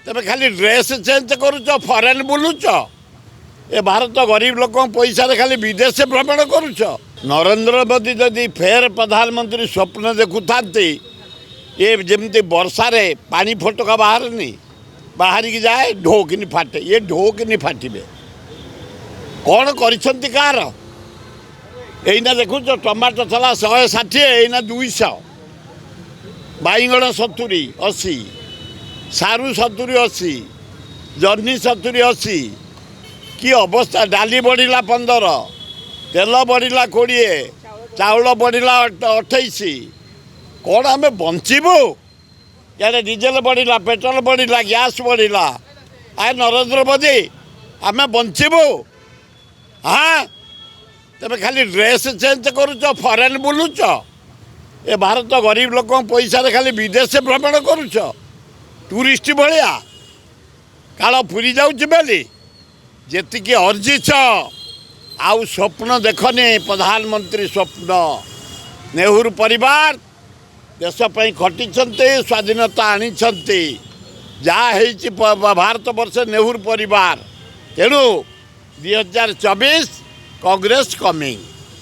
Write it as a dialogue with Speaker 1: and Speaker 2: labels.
Speaker 1: तेरे खाली dress change करुच foreign बुलुच ए भारत गरीब लोक पैसा खाली विदेश भ्रमण करुच। नरेंद्र मोदी जदि फेर प्रधानमंत्री स्वप्न देखु ये जमती वर्षा रे पानी फटका बाहर की जाए ढोकिनी फाटे ये ढोकिनी फाटे कौन कर एना देखु टमाटो चला 160 एना 200 बैगण 70 80 सारू 70 80 जर्नी 70 80 कि अवस्था डाली बढ़ला 15 तेल बढ़ला 20 चाउल बढ़ला 28 कौन आम बचबू यार डीजेल बढ़ला पेट्रोल बढ़ला गैस बढ़ला आए नरेंद्र मोदी आम बचबू हाँ तेरे खाली ड्रेस चेंज करुच फरेन बुलुच ए भारत गरीब लोक पैसा खाली विदेश भ्रमण करुच टूरिस्ट भाया काल पूरी जाऊँच बोली जी अर्जिच आउ स्वप्न देखनी प्रधानमंत्री स्वप्न नेहरू परिवार देशपाई खटी स्वाधीनता आनी जहाँ भारत वर्ष नेहरू परिवार तेणु 2024 कांग्रेस कमिंग।